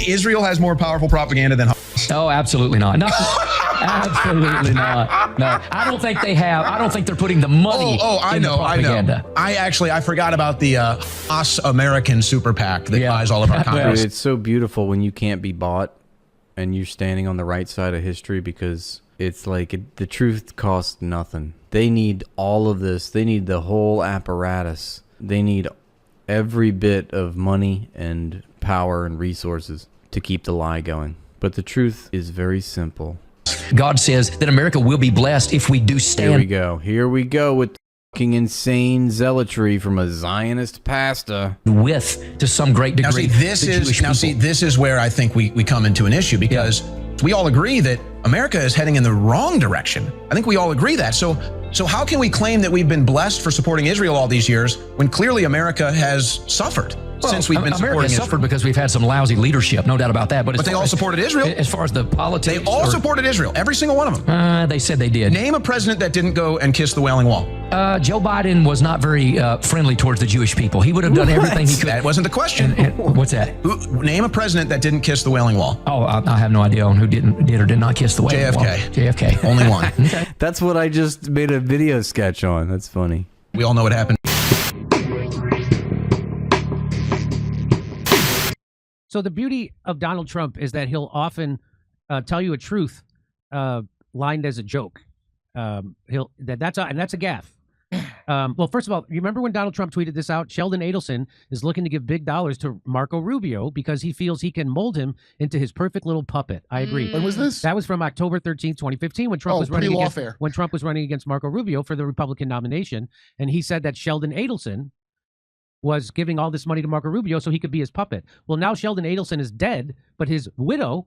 think Israel has more powerful propaganda than Hamas? Oh, absolutely not. No, absolutely not. No, I don't think they have. I don't think they're putting the money I in know, the propaganda. I forgot about the Hamas American super PAC that buys all of our Congress. Dude, it's so beautiful when you can't be bought and you're standing on the right side of history, because it's like the truth costs nothing. They need all of this. They need the whole apparatus. They need every bit of money and power and resources to keep the lie going. But the truth is very simple. God says that America will be blessed if we do stand. Here we go. Here we go with fucking insane zealotry from a Zionist pastor. With, to some great degree, this is where I think we come into an issue, because we all agree that America is heading in the wrong direction. I think we all agree that. So how can we claim that we've been blessed for supporting Israel all these years when clearly America has suffered since we've been supporting America Israel? suffered because we've had some lousy leadership, no doubt about that. But they all supported Israel. As far as the politics, they all supported Israel, every single one of them. They said they did. Name a president that didn't go and kiss the Wailing Wall. Joe Biden was not very friendly towards the Jewish people. He would have done everything he could. That wasn't the question. What's that? Name a president that didn't kiss the Wailing Wall. Oh, I have no idea on who did or did not kiss the Wailing Wall. JFK. Only one. Okay. That's what I just made a video sketch on. That's funny. We all know what happened. So the beauty of Donald Trump is that he'll often tell you a truth lined as a joke. That's a gaffe. Well, first of all, you remember when Donald Trump tweeted this out? Sheldon Adelson is looking to give big dollars to Marco Rubio because he feels he can mold him into his perfect little puppet. I agree. When was this? That was from October 13th, 2015, when Trump was running against Marco Rubio for the Republican nomination, and he said that Sheldon Adelson was giving all this money to Marco Rubio so he could be his puppet. Well, now Sheldon Adelson is dead, but his widow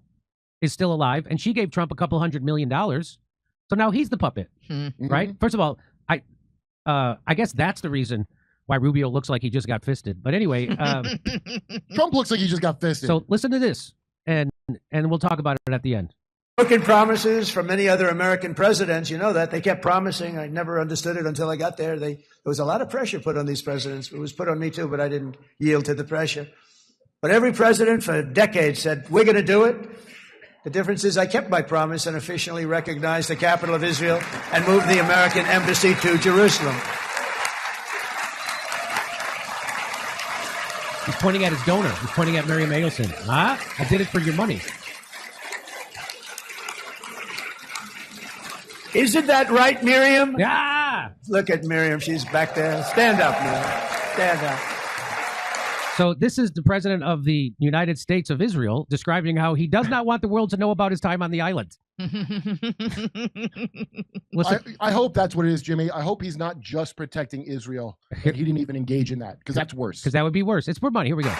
is still alive, and she gave Trump $200 million. So now he's the puppet, right? First of all, I guess that's the reason why Rubio looks like he just got fisted. But anyway, Trump looks like he just got fisted. So listen to this, and we'll talk about it at the end. Broken promises from many other American presidents. You know that they kept promising. I never understood it until I got there. There was a lot of pressure put on these presidents. It was put on me too, but I didn't yield to the pressure. But every president for decades said, we're going to do it. The difference is I kept my promise and officially recognized the capital of Israel and moved the American embassy to Jerusalem. He's pointing at his donor. He's pointing at Miriam Adelson. I did it for your money. Isn't that right, Miriam? Yeah. Look at Miriam. She's back there. Stand up, Miriam. Stand up. So this is the president of the United States of Israel describing how he does not want the world to know about his time on the island. I hope that's what it is, Jimmy. I hope he's not just protecting Israel. He didn't even engage in that, because that's worse. Because that would be worse. It's for money. Here we go.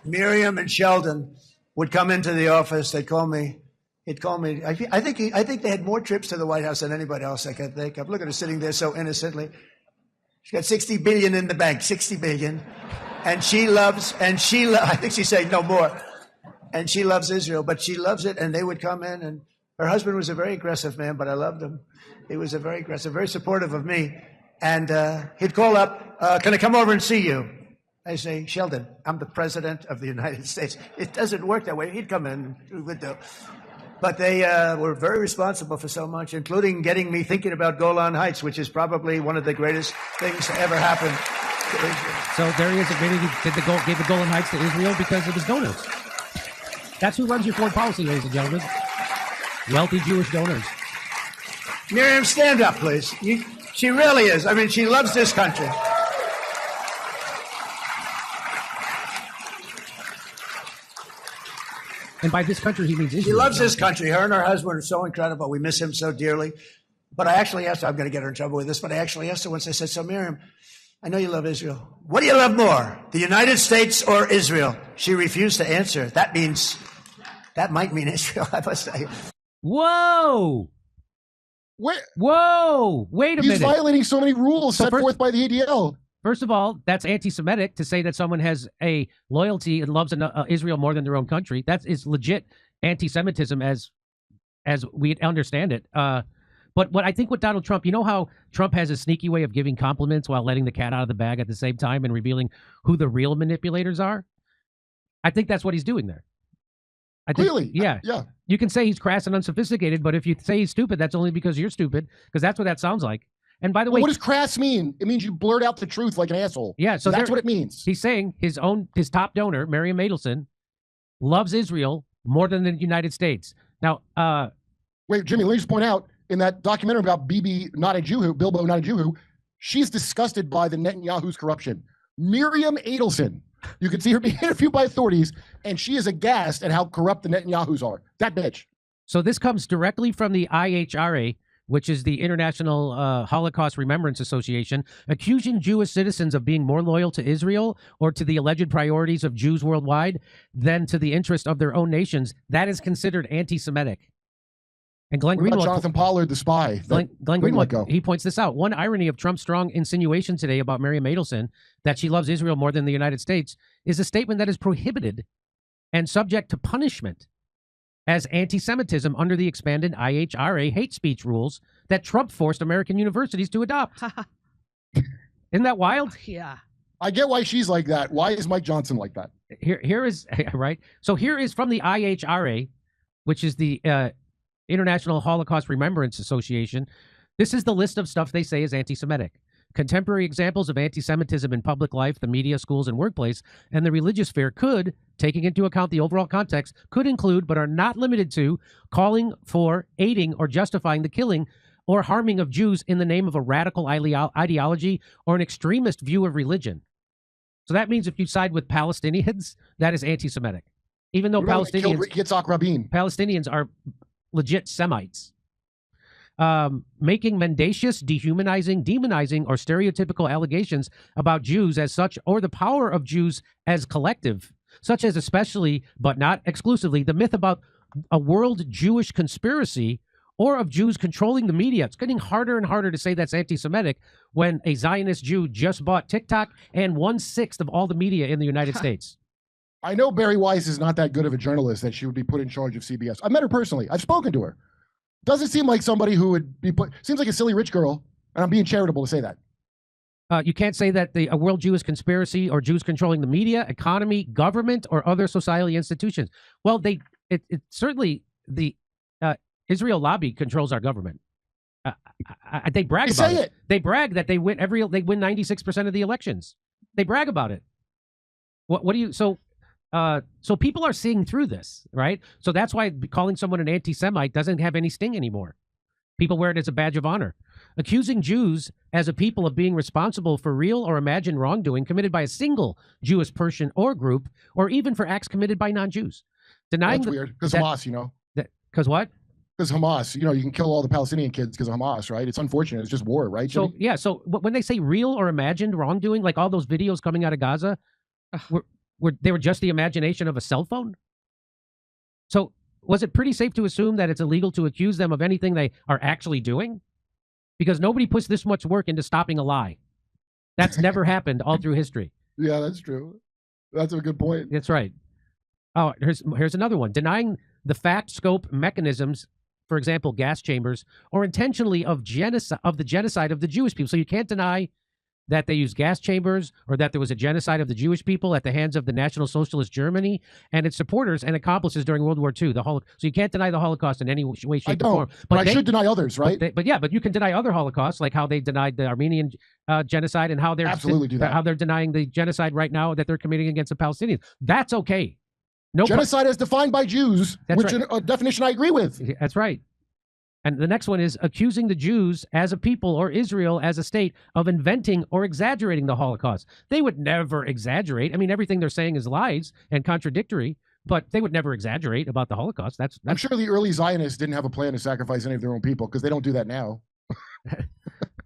Miriam and Sheldon would come into the office. They'd call me. He'd call me. I think they had more trips to the White House than anybody else I could think of. Look at her sitting there so innocently. She's got $60 billion in the bank, $60 billion. And I think she's saying no more. And she loves Israel, but she loves it. And they would come in, and her husband was a very aggressive man, but I loved him. He was a very aggressive, very supportive of me. And he'd call up, can I come over and see you? I say, Sheldon, I'm the president of the United States. It doesn't work that way. He'd come in, we would do. But they were very responsible for so much, including getting me thinking about Golan Heights, which is probably one of the greatest things to ever happen to Israel. So there he is admitting he gave the Golan Heights to Israel because of his donors. That's who runs your foreign policy, ladies and gentlemen. Wealthy Jewish donors. Miriam, stand up, please. She really is. I mean, she loves this country. And by this country, he means Israel. She loves this country. Her and her husband are so incredible. We miss him so dearly. But I actually asked her, I'm going to get her in trouble with this, but I actually asked her once, I said, so Miriam, I know you love Israel. What do you love more, the United States or Israel? She refused to answer. That might mean Israel, I must say. Whoa! Wait a minute. He's violating so many rules set forth by the ADL. First of all, that's anti-Semitic to say that someone has a loyalty and loves Israel more than their own country. That is legit anti-Semitism as we understand it. But what I think with Donald Trump, you know how Trump has a sneaky way of giving compliments while letting the cat out of the bag at the same time and revealing who the real manipulators are? I think that's what he's doing there. I think, Clearly. Yeah. Yeah. You can say he's crass and unsophisticated, but if you say he's stupid, that's only because you're stupid, because that's what that sounds like. And by the way, what does crass mean? It means you blurt out the truth like an asshole. Yeah, so that's what it means. He's saying his top donor, Miriam Adelson, loves Israel more than the United States. Now, wait, Jimmy, let me just point out, in that documentary about Bilbo Not a Jew, she's disgusted by the Netanyahu's corruption. Miriam Adelson, you can see her being interviewed by authorities, and she is aghast at how corrupt the Netanyahus are. That bitch. So this comes directly from the IHRA, which is the International Holocaust Remembrance Association, accusing Jewish citizens of being more loyal to Israel or to the alleged priorities of Jews worldwide than to the interest of their own nations. That is considered anti-Semitic. And Glenn Greenwald, Jonathan Pollard, the spy. Glenn Greenwald, he points this out. One irony of Trump's strong insinuation today about Miriam Adelson, that she loves Israel more than the United States, is a statement that is prohibited and subject to punishment as anti-Semitism under the expanded IHRA hate speech rules that Trump forced American universities to adopt. Isn't that wild? Yeah. I get why she's like that. Why is Mike Johnson like that? Here is right. So here is from the IHRA, which is the International Holocaust Remembrance Association. This is the list of stuff they say is anti-Semitic. Contemporary examples of anti-Semitism in public life, the media, schools, and workplace, and the religious sphere could, taking into account the overall context, could include, but are not limited to, calling for, aiding, or justifying the killing or harming of Jews in the name of a radical ideology or an extremist view of religion. So that means if you side with Palestinians, that is anti-Semitic. Even though Palestinians are legit Semites. Making mendacious, dehumanizing, demonizing, or stereotypical allegations about Jews as such, or the power of Jews as collective, such as especially, but not exclusively, the myth about a world Jewish conspiracy or of Jews controlling the media. It's getting harder and harder to say that's anti-Semitic when a Zionist Jew just bought TikTok and 1/6 of all the media in the United States. I know Barry Weiss is not that good of a journalist that she would be put in charge of CBS. I met her personally. I've spoken to her. Doesn't seem like somebody who would be put, seems like a silly rich girl, and I'm being charitable to say that. You can't say that a world Jewish conspiracy or Jews controlling the media, economy, government, or other society institutions. Well, certainly the Israel lobby controls our government. They brag about it. They brag that they win 96% of the elections. They brag about it. What do you so people are seeing through this, right? So that's why calling someone an anti-Semite doesn't have any sting anymore. People wear it as a badge of honor. Accusing Jews as a people of being responsible for real or imagined wrongdoing committed by a single Jewish person or group, or even for acts committed by non-Jews. Denying that's weird, because Hamas, you know. Because what? Because Hamas, you know, you can kill all the Palestinian kids because of Hamas, right? It's unfortunate. It's just war, right? So, yeah, so when they say real or imagined wrongdoing, like all those videos coming out of Gaza, they were just the imagination of a cell phone? So was it pretty safe to assume that it's illegal to accuse them of anything they are actually doing? Because nobody puts this much work into stopping a lie. That's never happened all through history. Yeah, that's true. That's a good point. That's right. Oh, here's another one. Denying the fact, scope, mechanisms, for example, gas chambers, or intentionally of the genocide of the Jewish people. So you can't deny that they used gas chambers or that there was a genocide of the Jewish people at the hands of the National Socialist Germany and its supporters and accomplices during World War II. So you can't deny the Holocaust in any way, shape, or form. But I should deny others, right? But you can deny other Holocausts, like how they denied the Armenian genocide and how they're absolutely do that. How they're denying the genocide right now that they're committing against the Palestinians. That's okay. No genocide as defined by Jews, which is a definition I agree with. That's right. And the next one is accusing the Jews as a people or Israel as a state of inventing or exaggerating the Holocaust. They would never exaggerate. I mean, everything they're saying is lies and contradictory, but they would never exaggerate about the Holocaust. That's I'm sure the early Zionists didn't have a plan to sacrifice any of their own people because they don't do that now.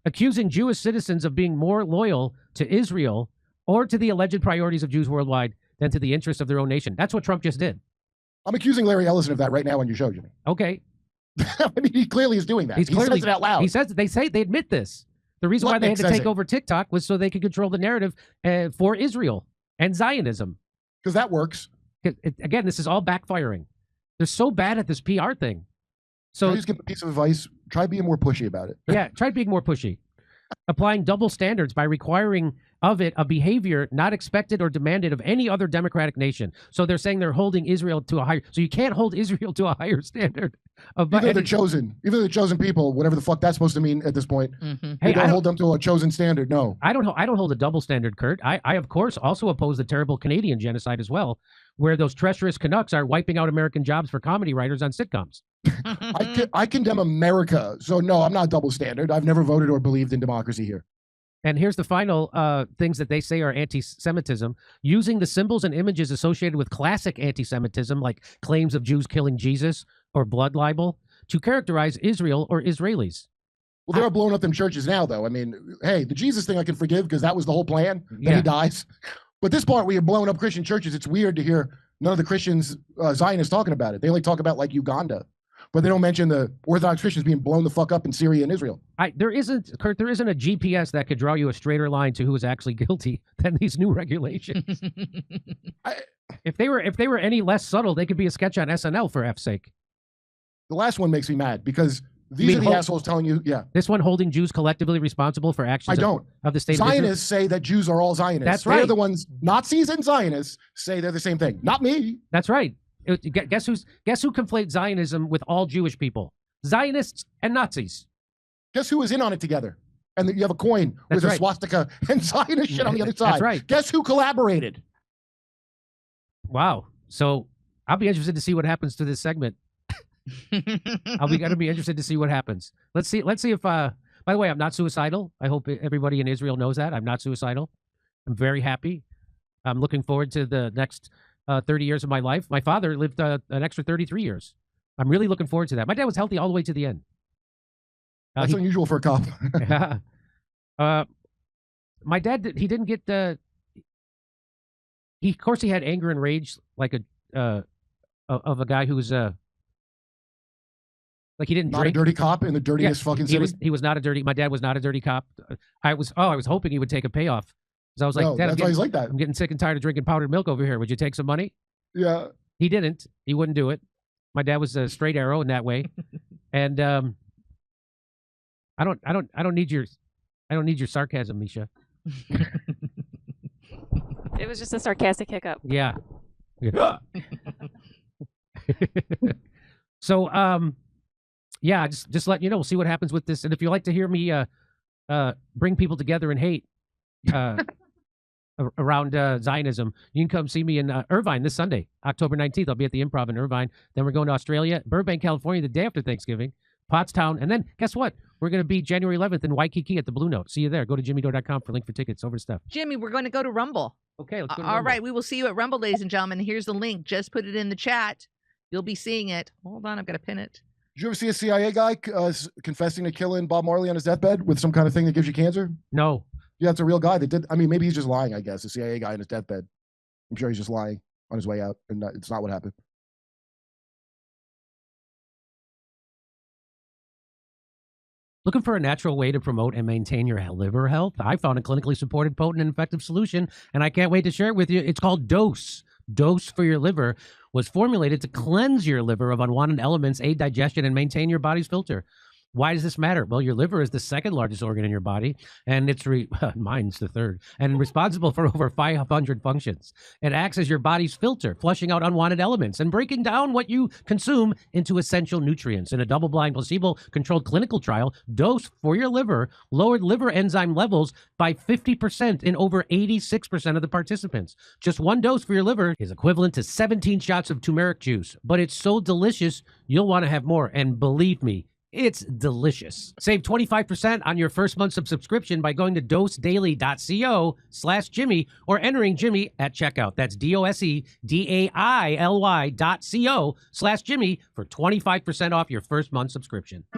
Accusing Jewish citizens of being more loyal to Israel or to the alleged priorities of Jews worldwide than to the interests of their own nation. That's what Trump just did. I'm accusing Larry Ellison of that right now on your show, Jimmy. Okay. I mean, he clearly is doing that. He says it out loud. He says they admit this. The reason why they had to take over TikTok was so they could control the narrative for Israel and Zionism. Because that works. Again, this is all backfiring. They're so bad at this PR thing. So I just give a piece of advice. Try being more pushy about it. Yeah, try being more pushy. Applying double standards by requiring of it a behavior not expected or demanded of any other democratic nation. So they're saying they're holding Israel to a higher. So you can't hold Israel to a higher standard. Even though they're chosen, people, whatever the fuck that's supposed to mean at this point. Hey, don't hold them to a chosen standard. No, I don't hold a double standard, Kurt. I of course also oppose the terrible Canadian genocide as well, where those treacherous Canucks are wiping out American jobs for comedy writers on sitcoms. I condemn America. So no, I'm not double standard. I've never voted or believed in democracy here. And here's the final things that they say are anti-Semitism: using the symbols and images associated with classic anti-Semitism, like claims of Jews killing Jesus or blood libel, to characterize Israel or Israelis. Well, they're blowing up them churches now, though. I mean, hey, the Jesus thing I can forgive because that was the whole plan. Then he dies. But this part where you're blowing up Christian churches, it's weird to hear none of the Christians, Zionists, talking about it. They only talk about like Uganda, but they don't mention the Orthodox Christians being blown the fuck up in Syria and Israel. There isn't a GPS that could draw you a straighter line to who is actually guilty than these new regulations. If they were any less subtle, they could be a sketch on SNL, for F's sake. The last one makes me mad because these are the assholes telling you, this one holding Jews collectively responsible for actions of the state. Zionists say that Jews are all Zionists. That's right. They're the ones, Nazis and Zionists say they're the same thing. Not me. That's right. Guess who conflates Zionism with all Jewish people? Zionists and Nazis. Guess who is in on it together? And you have a coin with a swastika and Zionist shit on the other side. That's right. Guess who collaborated? Wow. So I'll be interested to see what happens to this segment. I'll be interested to see what happens. Let's see if by the way, I'm not suicidal. I hope everybody in Israel knows that. I'm not suicidal. I'm very happy. I'm looking forward to the next 30 years of my life. My father lived an extra 33 years. I'm really looking forward to that. My dad was healthy all the way to the end. That's unusual for a cop. My dad, he didn't get of course he had anger and rage like of a guy who was like he didn't not drink. A dirty cop in the dirtiest fucking city. He was not a dirty. My dad was not a dirty cop. I was hoping he would take a payoff. So I was like, no, Dad, that's why he's like that. I'm getting sick and tired of drinking powdered milk over here. Would you take some money? Yeah. He didn't. He wouldn't do it. My dad was a straight arrow in that way, and I don't need your sarcasm, Misha. It was just a sarcastic hiccup. Yeah. So yeah, just letting you know, we'll see what happens with this. And if you like to hear me bring people together in hate around Zionism, you can come see me in Irvine this Sunday, October 19th. I'll be at the Improv in Irvine. Then we're going to Australia, Burbank, California, the day after Thanksgiving, Pottstown, and then guess what? We're going to be January 11th in Waikiki at the Blue Note. See you there. Go to jimmydore.com for link for tickets. Over to stuff. Jimmy, we're going to go to Rumble. Okay, let's go to All Rumble. right, we will see you at Rumble, ladies and gentlemen. Here's the link. Just put it in the chat. You'll be seeing it. Hold on, I've got to pin it. Did you ever see a CIA guy confessing to killing Bob Marley on his deathbed with some kind of thing that gives you cancer? No. Yeah, it's a real guy that did. I mean, maybe he's just lying, I guess. A CIA guy on his deathbed. I'm sure he's just lying on his way out, and it's not what happened. Looking for a natural way to promote and maintain your liver health? I found a clinically supported, potent, and effective solution, and I can't wait to share it with you. It's called Dose. Dose for Your Liver was formulated to cleanse your liver of unwanted elements, aid digestion, and maintain your body's filter. Why does this matter? Well, your liver is the second largest organ in your body, and it's mine's the third, and responsible for over 500 functions. It acts as your body's filter, flushing out unwanted elements and breaking down what you consume into essential nutrients. In a double-blind, placebo-controlled clinical trial, Dose for Your Liver lowered liver enzyme levels by 50% in over 86% of the participants. Just one dose for your liver is equivalent to 17 shots of turmeric juice, but it's so delicious, you'll want to have more, and believe me, it's delicious. Save 25% on your first month of subscription by going to dosedaily.co/Jimmy or entering Jimmy at checkout. That's DOSEDAILY.co/Jimmy for 25% off your first month subscription.